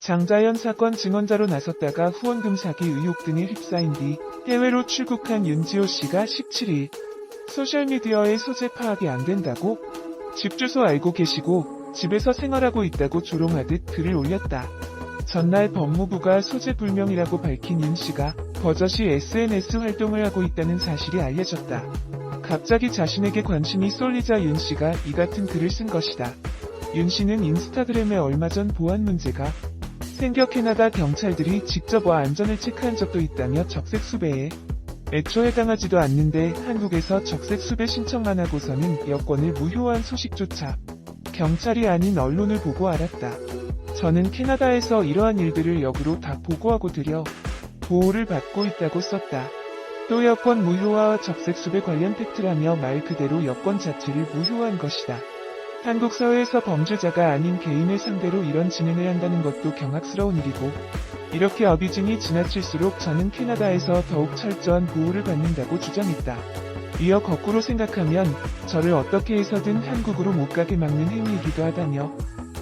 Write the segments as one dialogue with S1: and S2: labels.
S1: 장자연 사건 증언자로 나섰다가 후원금 사기 의혹 등에 휩싸인 뒤 해외로 출국한 윤지호 씨가 17일 소셜미디어에 소재 파악이 안 된다고 집 주소 알고 계시고 집에서 생활하고 있다고 조롱하듯 글을 올렸다. 전날 법무부가 소재 불명이라고 밝힌 윤 씨가 버젓이 SNS 활동을 하고 있다는 사실이 알려졌다. 갑자기 자신에게 관심이 쏠리자 윤 씨가 이 같은 글을 쓴 것이다. 윤 씨는 인스타그램에 얼마 전 보안 문제가 생겨 캐나다 경찰들이 직접 와 안전을 체크한 적도 있다며 적색 수배에 애초 해당하지도 않는데 한국에서 적색 수배 신청만 하고서는 여권을 무효한 소식조차 경찰이 아닌 언론을 보고 알았다. 저는 캐나다에서 이러한 일들을 역으로 다 보고하고 드려 보호를 받고 있다고 썼다. 또 여권 무효화와 적색 수배 관련 팩트라며 말 그대로 여권 자체를 무효한 것이다. 한국 사회에서 범죄자가 아닌 개인을 상대로 이런 진행을 한다는 것도 경악스러운 일이고 이렇게 어비징이 지나칠수록 저는 캐나다에서 더욱 철저한 보호를 받는다고 주장했다. 이어 거꾸로 생각하면 저를 어떻게 해서든 한국으로 못 가게 막는 행위이기도 하다며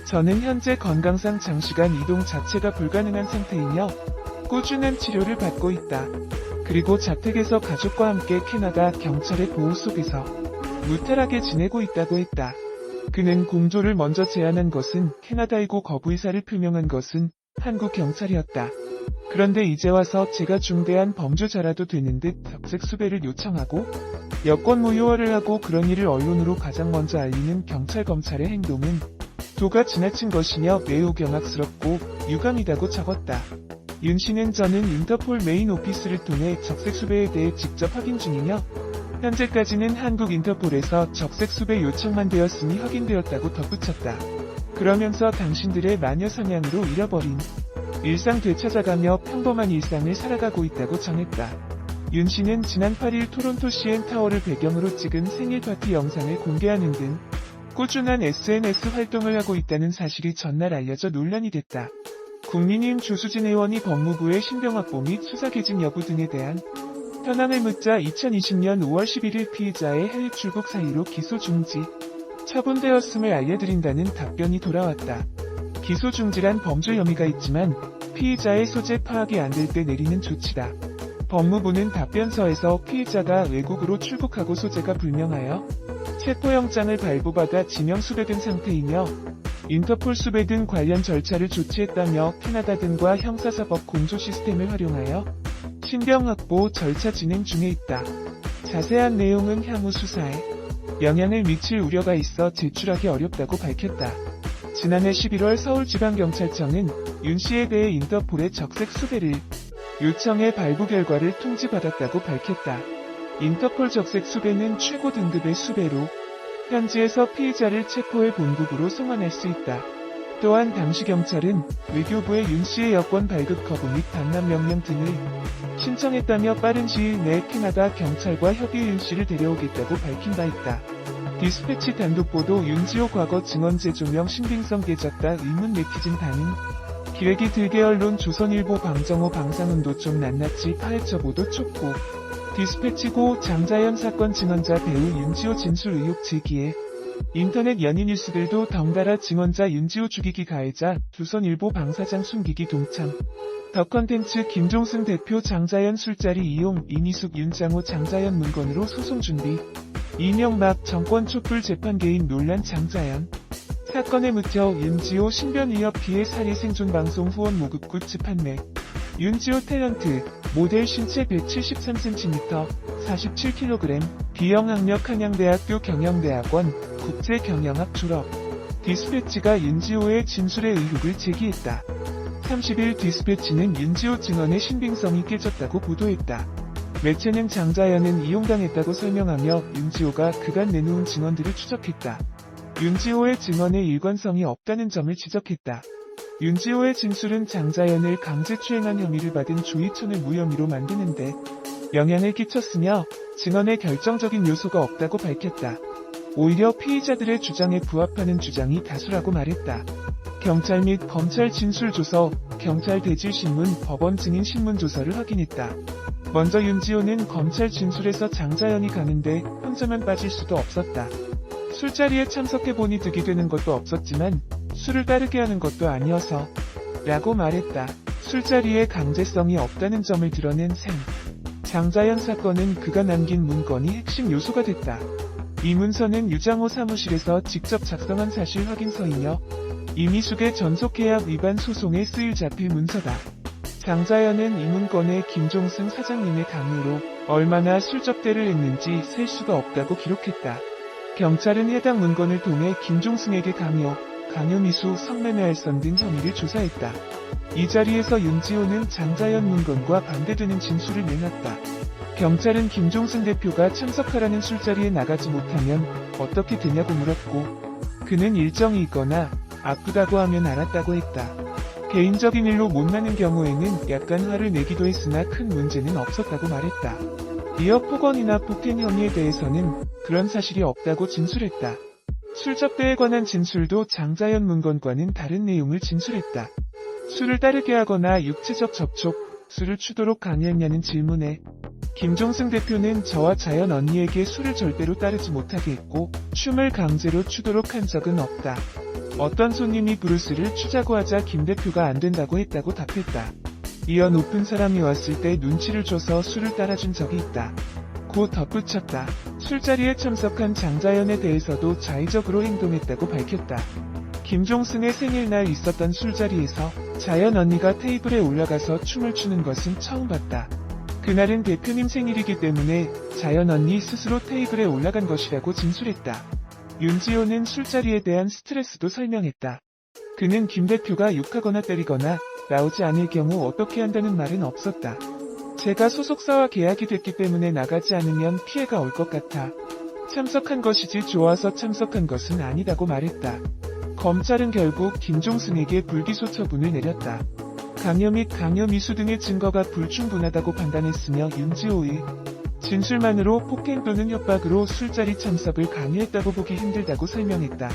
S1: 저는 현재 건강상 장시간 이동 자체가 불가능한 상태이며 꾸준한 치료를 받고 있다. 그리고 자택에서 가족과 함께 캐나다 경찰의 보호 속에서 무탈하게 지내고 있다고 했다. 그는 공조를 먼저 제안한 것은 캐나다이고 거부 의사를 표명한 것은 한국 경찰이었다. 그런데 이제 와서 제가 중대한 범죄자라도 되는 듯 적색 수배를 요청하고 여권 무효화를 하고 그런 일을 언론으로 가장 먼저 알리는 경찰 검찰의 행동은 도가 지나친 것이며 매우 경악스럽고 유감이다고 적었다. 윤 씨는 저는 인터폴 메인 오피스를 통해 적색 수배에 대해 직접 확인 중이며 현재까지는 한국 인터폴에서 적색 수배 요청만 되었으니 확인되었다고 덧붙였다. 그러면서 당신들의 마녀 사냥으로 잃어버린 일상 되찾아가며 평범한 일상을 살아가고 있다고 전했다. 윤 씨는 지난 8일 토론토 CN 타워를 배경으로 찍은 생일 파티 영상을 공개하는 등 꾸준한 SNS 활동을 하고 있다는 사실이 전날 알려져 논란이 됐다. 국민의힘 조수진 의원이 법무부의 신병 확보 및 수사 개진 여부 등에 대한 현황을 묻자 2020년 5월 11일 피의자의 해외 출국 사유로 기소 중지 처분되었음을 알려드린다는 답변이 돌아왔다. 기소 중지란 범죄 혐의가 있지만 피의자의 소재 파악이 안 될 때 내리는 조치다. 법무부는 답변서에서 피의자가 외국으로 출국하고 소재가 불명하여 체포영장을 발부받아 지명 수배된 상태이며 인터폴 수배 등 관련 절차를 조치했다며 캐나다 등과 형사사법 공조 시스템을 활용하여 신병 확보 절차 진행 중에 있다. 자세한 내용은 향후 수사에 영향을 미칠 우려가 있어 제출하기 어렵다고 밝혔다. 지난해 11월 서울지방경찰청은 윤 씨에 대해 인터폴의 적색 수배를 요청해 발부 결과를 통지받았다고 밝혔다. 인터폴 적색 수배는 최고 등급의 수배로 현지에서 피의자를 체포해 본국으로 송환할 수 있다. 또한 당시 경찰은 외교부에 윤 씨의 여권 발급 거부 및 반납 명령 등을 신청했다며 빠른 시일 내 캐나다 경찰과 협의해 윤 씨를 데려오겠다고 밝힌 바 있다. 디스패치 단독 보도 윤지호 과거 증언 재조명 신빙성 깨졌다 의문 네티즌 반응 기획이 들개 언론 조선일보 방정호 방상훈도 좀 낱낱이 파헤쳐 보도 촉구 디스패치고 장자연 사건 증언자 배우 윤지호 진술 의혹 제기에 인터넷 연예 뉴스들도 덩달아 증언자 윤지호 죽이기 가해자 조선일보 방사장 숨기기 동참 더 컨텐츠 김종승 대표 장자연 술자리 이용 이미숙 윤장호 장자연 문건으로 소송 준비 이명박 정권 촛불 재판 개입 논란 장자연 사건에 묻혀 윤지호 신변 위협 피해 살해 생존 방송 후원 모급 굿즈 판매 윤지호 탤런트 모델 신체 173cm 47kg 비영학력 한양대학교 경영대학원 국제경영학 졸업 디스패치가 윤지호의 진술의 의혹을 제기했다. 30일 디스패치는 윤지호 증언의 신빙성이 깨졌다고 보도했다. 매체는 장자연은 이용당했다고 설명하며 윤지호가 그간 내놓은 증언들을 추적했다. 윤지호의 증언에 일관성이 없다는 점을 지적했다. 윤지호의 진술은 장자연을 강제추행한 혐의를 받은 조이천을 무혐의로 만드는데 영향을 끼쳤으며 증언에 결정적인 요소가 없다고 밝혔다. 오히려 피의자들의 주장에 부합하는 주장이 다수라고 말했다. 경찰 및 검찰 진술조서, 경찰 대질신문, 법원 증인 신문조서를 확인했다. 먼저 윤지호는 검찰 진술에서 장자연이 가는데 혼자만 빠질 수도 없었다. 술자리에 참석해보니 득이 되는 것도 없었지만 술을 따르게 하는 것도 아니어서 라고 말했다. 술자리에 강제성이 없다는 점을 드러낸 셈. 장자연 사건은 그가 남긴 문건이 핵심 요소가 됐다. 이 문서는 유장호 사무실에서 직접 작성한 사실 확인서이며 이미숙의 전속계약 위반 소송에 쓰일 자필 문서다. 장자연은 이 문건에 김종승 사장님의 강요로 얼마나 술 접대를 했는지 셀 수가 없다고 기록했다. 경찰은 해당 문건을 통해 김종승에게 강요미수, 성매매할선 등 혐의를 조사했다. 이 자리에서 윤지호는 장자연 문건과 반대되는 진술을 내놨다. 경찰은 김종승 대표가 참석하라는 술자리에 나가지 못하면 어떻게 되냐고 물었고 그는 일정이 있거나 아프다고 하면 알았다고 했다. 개인적인 일로 못 나는 경우에는 약간 화를 내기도 했으나 큰 문제는 없었다고 말했다. 이어 폭언이나 폭행 혐의에 대해서는 그런 사실이 없다고 진술했다. 술접대에 관한 진술도 장자연 문건과는 다른 내용을 진술했다. 술을 따르게 하거나 육체적 접촉, 술을 추도록 강요했냐는 질문에 김종승 대표는 저와 자연 언니에게 술을 절대로 따르지 못하게 했고 춤을 강제로 추도록 한 적은 없다. 어떤 손님이 브루스를 추자고 하자 김 대표가 안 된다고 했다고 답했다. 이어 높은 사람이 왔을 때 눈치를 줘서 술을 따라준 적이 있다. 고 덧붙였다. 술자리에 참석한 장자연에 대해서도 자의적으로 행동했다고 밝혔다. 김종승의 생일날 있었던 술자리에서 자연 언니가 테이블에 올라가서 춤을 추는 것은 처음 봤다. 그날은 대표님 생일이기 때문에 자연 언니 스스로 테이블에 올라간 것이라고 진술했다. 윤지호는 술자리에 대한 스트레스도 설명했다. 그는 김 대표가 욕하거나 때리거나 나오지 않을 경우 어떻게 한다는 말은 없었다. 제가 소속사와 계약이 됐기 때문에 나가지 않으면 피해가 올 것 같아. 참석한 것이지 좋아서 참석한 것은 아니다고 말했다. 검찰은 결국 김종승에게 불기소 처분을 내렸다. 강요 및 강요미수 등의 증거가 불충분하다고 판단했으며 윤지호의 진술만으로 폭행 또는 협박으로 술자리 참석을 강요했다고 보기 힘들다고 설명했다.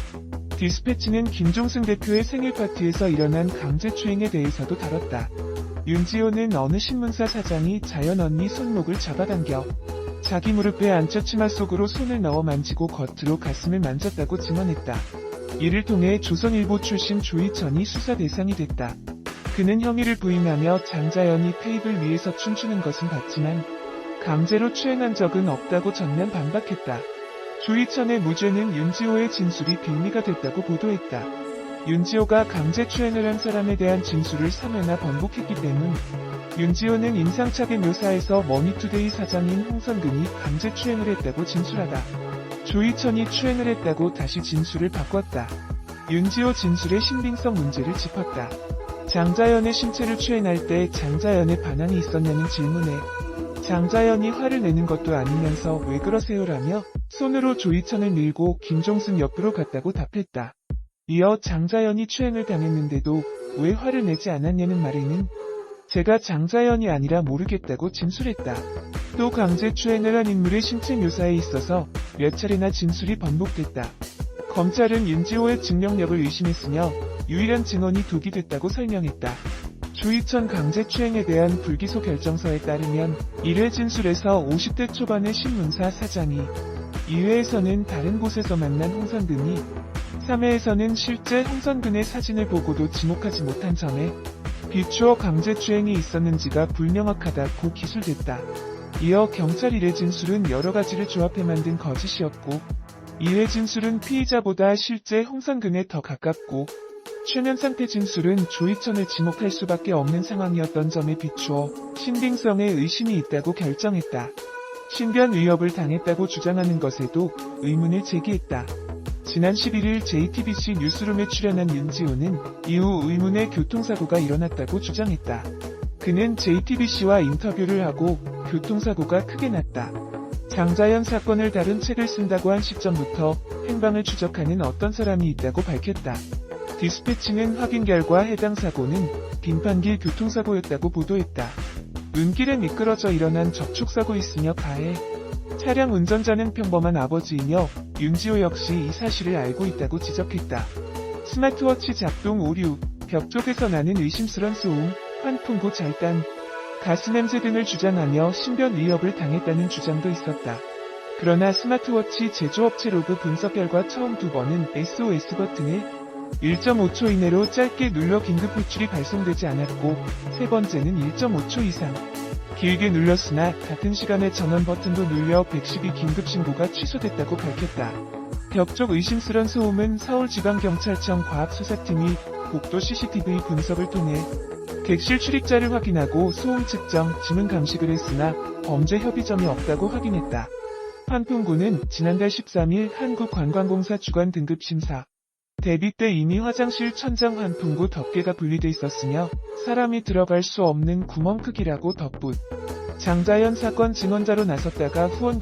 S1: 디스패치는 김종승 대표의 생일 파티에서 일어난 강제추행에 대해서도 다뤘다. 윤지호는 어느 신문사 사장이 자연 언니 손목을 잡아당겨 자기 무릎에 앉혀 치마 속으로 손을 넣어 만지고 겉으로 가슴을 만졌다고 증언했다. 이를 통해 조선일보 출신 조희천이 수사 대상이 됐다. 그는 혐의를 부인하며 장자연이 테이블 위에서 춤추는 것은 봤지만 강제로 추행한 적은 없다고 전면 반박했다. 조희천의 무죄는 윤지호의 진술이 빌미가 됐다고 보도했다. 윤지호가 강제 추행을 한 사람에 대한 진술을 3회나 번복했기 때문 윤지호는 인상착의 묘사에서 머니투데이 사장인 홍선근이 강제 추행을 했다고 진술하다. 조희천이 추행을 했다고 다시 진술을 바꿨다. 윤지호 진술의 신빙성 문제를 짚었다. 장자연의 신체를 추행할 때 장자연의 반항이 있었냐는 질문에 장자연이 화를 내는 것도 아니면서 왜 그러세요라며 손으로 조희천을 밀고 김종승 옆으로 갔다고 답했다. 이어 장자연이 추행을 당했는데도 왜 화를 내지 않았냐는 말에는 제가 장자연이 아니라 모르겠다고 진술했다. 또 강제 추행을 한 인물의 신체 묘사에 있어서 몇 차례나 진술이 번복됐다. 검찰은 윤지호의 증명력을 의심했으며 유일한 증언이 독이 됐다고 설명했다. 조희천 강제추행에 대한 불기소 결정서에 따르면 1회 진술에서 50대 초반의 신문사 사장이 2회에서는 다른 곳에서 만난 홍선근이 3회에서는 실제 홍선근의 사진을 보고도 지목하지 못한 점에 비추어 강제추행이 있었는지가 불명확하다고 기술됐다. 이어 경찰 1회 진술은 여러 가지를 조합해 만든 거짓이었고 2회 진술은 피의자보다 실제 홍선근에 더 가깝고 최면 상태 진술은 조희천을 지목할 수밖에 없는 상황이었던 점에 비추어 신빙성에 의심이 있다고 결정했다. 신변 위협을 당했다고 주장하는 것에도 의문을 제기했다. 지난 11일 JTBC 뉴스룸에 출연한 윤지호는 이후 의문의 교통사고가 일어났다고 주장했다. 그는 JTBC와 인터뷰를 하고 교통사고가 크게 났다. 장자연 사건을 다룬 책을 쓴다고 한 시점부터 행방을 추적하는 어떤 사람이 있다고 밝혔다. 디스패치는 확인 결과 해당 사고는 빙판길 교통사고였다고 보도했다. 눈길에 미끄러져 일어난 접촉사고였으며 가해 차량 운전자는 평범한 아버지이며 윤지호 역시 이 사실을 알고 있다고 지적했다. 스마트워치 작동 오류, 벽 쪽에서 나는 의심스런 소음, 환풍구 잘단, 가스냄새 등을 주장하며 신변 위협을 당했다는 주장도 있었다. 그러나 스마트워치 제조업체 로그 분석 결과 처음 2번은 SOS 버튼에 1.5초 이내로 짧게 눌러 긴급 호출이 발송되지 않았고, 세 번째는 1.5초 이상 길게 눌렀으나 같은 시간에 전원 버튼도 눌려 112 긴급 신고가 취소됐다고 밝혔다. 벽쪽 의심스런 소음은 서울지방경찰청 과학수사팀이 복도 CCTV 분석을 통해 객실 출입자를 확인하고 소음 측정, 지문 감식을 했으나 범죄 협의점이 없다고 확인했다. 환풍구는 지난달 13일 한국관광공사 주관 등급심사 대비 때 이미 화장실 천장 환풍구 덮개가 분리돼 있었으며 사람이 들어갈 수 없는 구멍 크기라고 덧붙. 장자연 사건 증언자로 나섰다가 후원